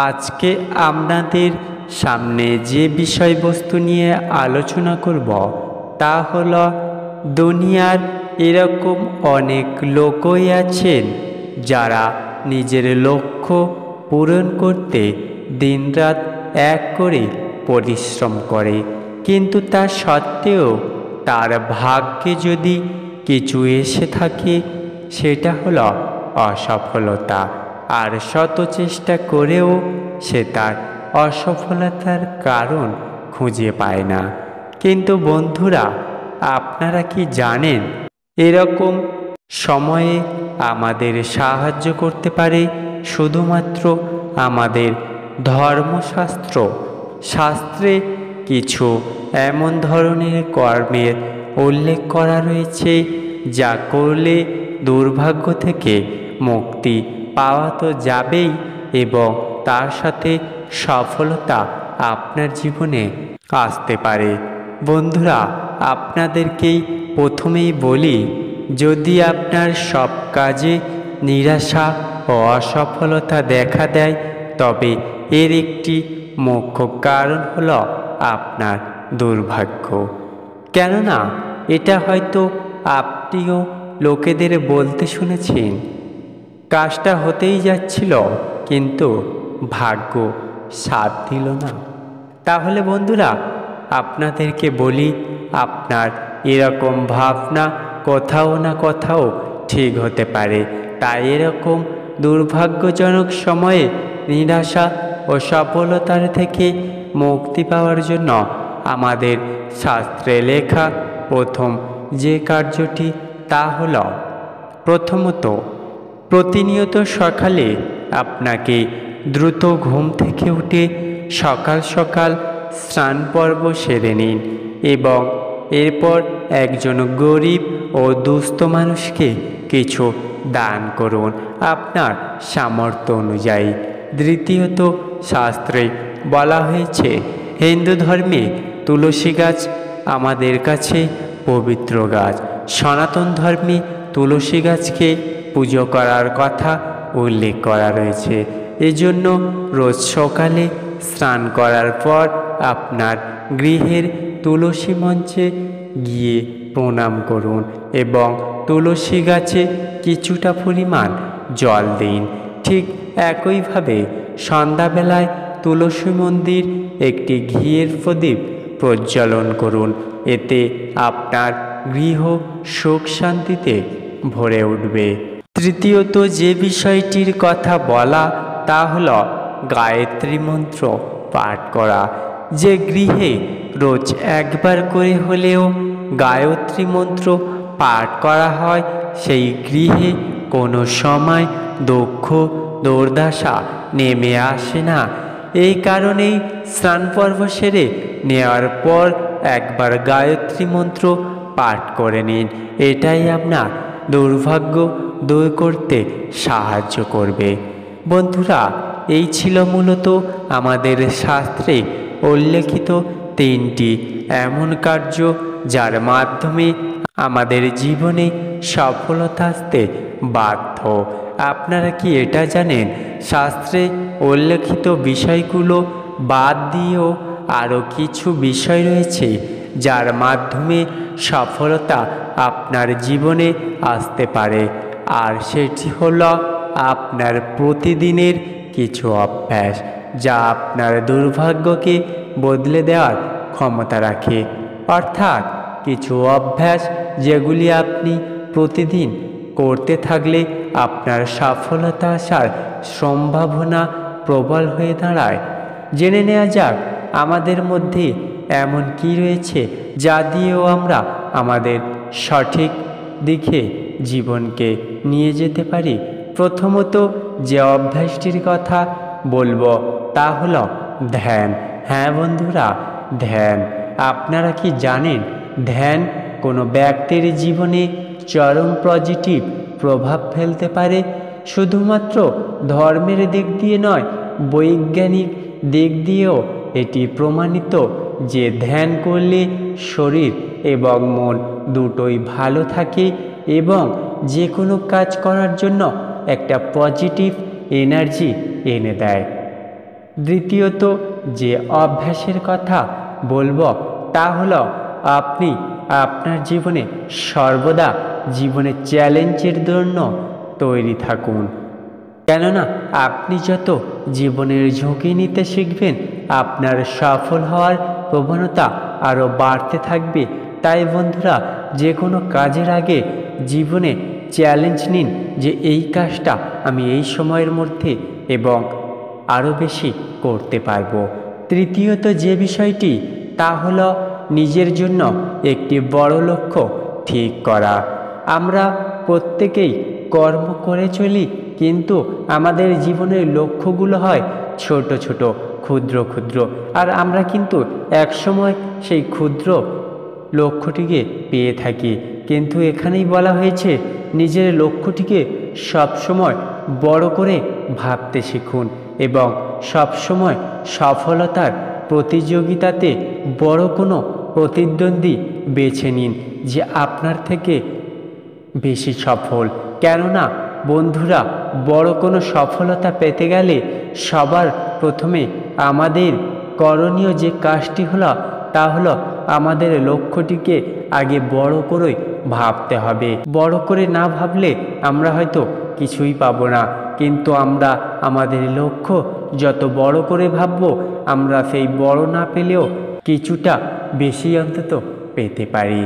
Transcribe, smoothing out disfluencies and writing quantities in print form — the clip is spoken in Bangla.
আজকে আপনাদের সামনে যে বিষয়বস্তু নিয়ে আলোচনা করব তা হলো দুনিয়ার এরকম অনেক লোকই আছেন যারা নিজের লক্ষ্য পূরণ করতে দিনরাত এক করে পরিশ্রম করে, কিন্তু তা সত্ত্বেও তার ভাগ্যে যদি কিছু এসে থাকে সেটা হলো অসফলতা। আর শত চেষ্টা করেও সে তার অসফলতার কারণ খুঁজে পায় না। কিন্তু বন্ধুরা, আপনারা কি জানেন এরকম সময়ে আমাদের সাহায্য করতে পারে শুধুমাত্র আমাদের ধর্মশাস্ত্র। শাস্ত্রে কিছু এমন ধরনের কর্মের উল্লেখ করা রয়েছে যা করলে দুর্ভাগ্য থেকে মুক্তি পাওয়া তো যাবেই, এবং তার সাথে সফলতা আপনার জীবনে আসতে পারে। বন্ধুরা, আপনাদেরকেই প্রথমেই বলি, যদি আপনার সব কাজে নিরাশা ও অসফলতা দেখা দেয় তবে এর একটি মুখ্য কারণ হলো আপনার দুর্ভাগ্য। কেননা এটা হয়তো আপনিও লোকেদের বলতে শুনেছেন, কাজটা হতেই যাচ্ছিল কিন্তু ভাগ্য সাথ দিল না। তাহলে বন্ধুরা, আপনাদেরকে বলি, আপনার এরকম ভাবনা কোথাও না কোথাও ঠিক হতে পারে। তাই এরকম দুর্ভাগ্যজনক সময়ে নিরাশা ও সফলতার থেকে মুক্তি পাওয়ার জন্য আমাদের শাস্ত্রে লেখা প্রথম যে কার্যটি তা হল, প্রথমত প্রতিনিয়ত সকালে আপনাকে দ্রুত ঘুম থেকে উঠে সকাল সকাল স্নান পর্ব সেরে নিন এবং এরপর একজন গরিব ও দুস্থ মানুষকে কিছু দান করুন আপনার সামর্থ্য অনুযায়ী। দ্বিতীয়ত, শাস্ত্রে বলা হয়েছে হিন্দু ধর্মে তুলসী গাছ আমাদের কাছে পবিত্র গাছ। সনাতন ধর্মে তুলসী গাছকে পুজো করার কথা উল্লেখ করা রয়েছে। এজন্য রোজ সকালে স্নান করার পর আপনার গৃহের তুলসী মঞ্চে গিয়ে প্রণাম করুন এবং তুলসী গাছে কিছুটা পরিমাণ জল দিন। ঠিক একইভাবে সন্ধ্যাবেলায় তুলসী মন্দির একটি ঘিয়ের প্রদীপ প্রজ্বলন করুন। এতে আপনার গৃহ সুখ শান্তিতে ভরে উঠবে। তৃতীয়ত যে বিষয়টির কথা বলা তা হল গায়ত্রী মন্ত্র পাঠ করা। যে গৃহে রোজ একবার করে হলেও গায়ত্রী মন্ত্র পাঠ করা হয় সেই গৃহে কোনো সময় দুঃখ দুর্দশা নেমে আসে না। এই কারণেই স্নান পর্ব সেরে নেওয়ার পর একবার গায়ত্রী মন্ত্র পাঠ করে নিন। এটাই আপনার দুর্ভাগ্য দূর করতে সাহায্য করবে। বন্ধুরা, এই ছিল মূলত আমাদের শাস্ত্রে উল্লেখিত তিনটি এমন কার্য যার মাধ্যমে আমাদের জীবনে সফলতা আসতে বাধ্য। আপনারা কি এটা জানেন, শাস্ত্রে উল্লেখিত বিষয়গুলো বাদ দিয়েও আরও কিছু বিষয় রয়েছে যার মাধ্যমে সফলতা আপনার জীবনে আসতে পারে, আর সেটি হলো আপনার প্রতিদিনের কিছু অভ্যাস যা আপনার দুর্ভাগ্যকে বদলে দেওয়ার ক্ষমতা রাখে। অর্থাৎ কিছু অভ্যাস যেগুলি আপনি প্রতিদিন করতে থাকলে আপনার সফলতা আসার সম্ভাবনা প্রবল হয়ে দাঁড়ায়। জেনে নেওয়া যাক আমাদের মধ্যে এমন কি রয়েছে যা দিয়েও আমরা আমাদের সঠিক দিকে জীবনকে নিয়ে যেতে পারি। প্রথমত যে অভ্যাসটির কথা বলবো তা হলো ধ্যান। হ্যাঁ বন্ধুরা, ধ্যান। আপনারা কি জানেন ধ্যান কোনো ব্যক্তির জীবনে চরম পজিটিভ প্রভাব ফেলতে পারে? শুধুমাত্র ধর্মের দিক দিয়ে নয়, বৈজ্ঞানিক দিক দিয়েও এটি প্রমাণিত যে ধ্যান করলে শরীর এবং মন দুটোই ভালো থাকে এবং যে কোনো কাজ করার জন্য একটা পজিটিভ এনার্জি এনে দেয়। দ্বিতীয়ত যে অভ্যাসের কথা বলবো তা হলো আপনি আপনার জীবনে সর্বদা জীবনের চ্যালেঞ্জের জন্য তৈরি থাকুন। কেননা আপনি যত জীবনের ঝুঁকি নিতে শিখবেন আপনার সফল হওয়ার প্রবণতা আরও বাড়তে থাকবে। তাই বন্ধুরা, যে কোনো কাজের আগে জীবনে চ্যালেঞ্জ নিন যে এই কাজটা আমি এই সময়ের মধ্যে এবং আরও বেশি করতে পারবো। তৃতীয়ত যে বিষয়টি তা হলো নিজের জন্য একটি বড় লক্ষ্য ঠিক করা। আমরা প্রত্যেকেই কর্ম করে চলি, কিন্তু আমাদের জীবনের লক্ষ্যগুলো হয় ছোট ছোট, ক্ষুদ্র ক্ষুদ্র, আর আমরা কিন্তু একসময় সেই ক্ষুদ্র লক্ষ্যটিকে পেয়ে থাকি। কিন্তু এখানেই বলা হয়েছে নিজের লক্ষ্যটিকে সবসময় বড় করে ভাবতে শিখুন এবং সবসময় সফলতার প্রতিযোগিতাতে বড় কোনো প্রতিদ্বন্দ্বী বেছে নিন যে আপনার থেকে বেশি সফল। কেননা বন্ধুরা, বড় কোনো সফলতা পেতে গেলে সবার প্রথমে আমাদের করণীয় যে কাজটি হলো তা হলো আমাদের লক্ষ্যটিকে আগে বড় করে ভাবতে হবে। বড় করে না ভাবলে আমরা হয়তো কিছুই পাবো না, কিন্তু আমরা আমাদের লক্ষ্য যত বড় করে ভাববো আমরা সেই বড় না পেলেও কিছুটা বেশি অন্তত পেতে পারি।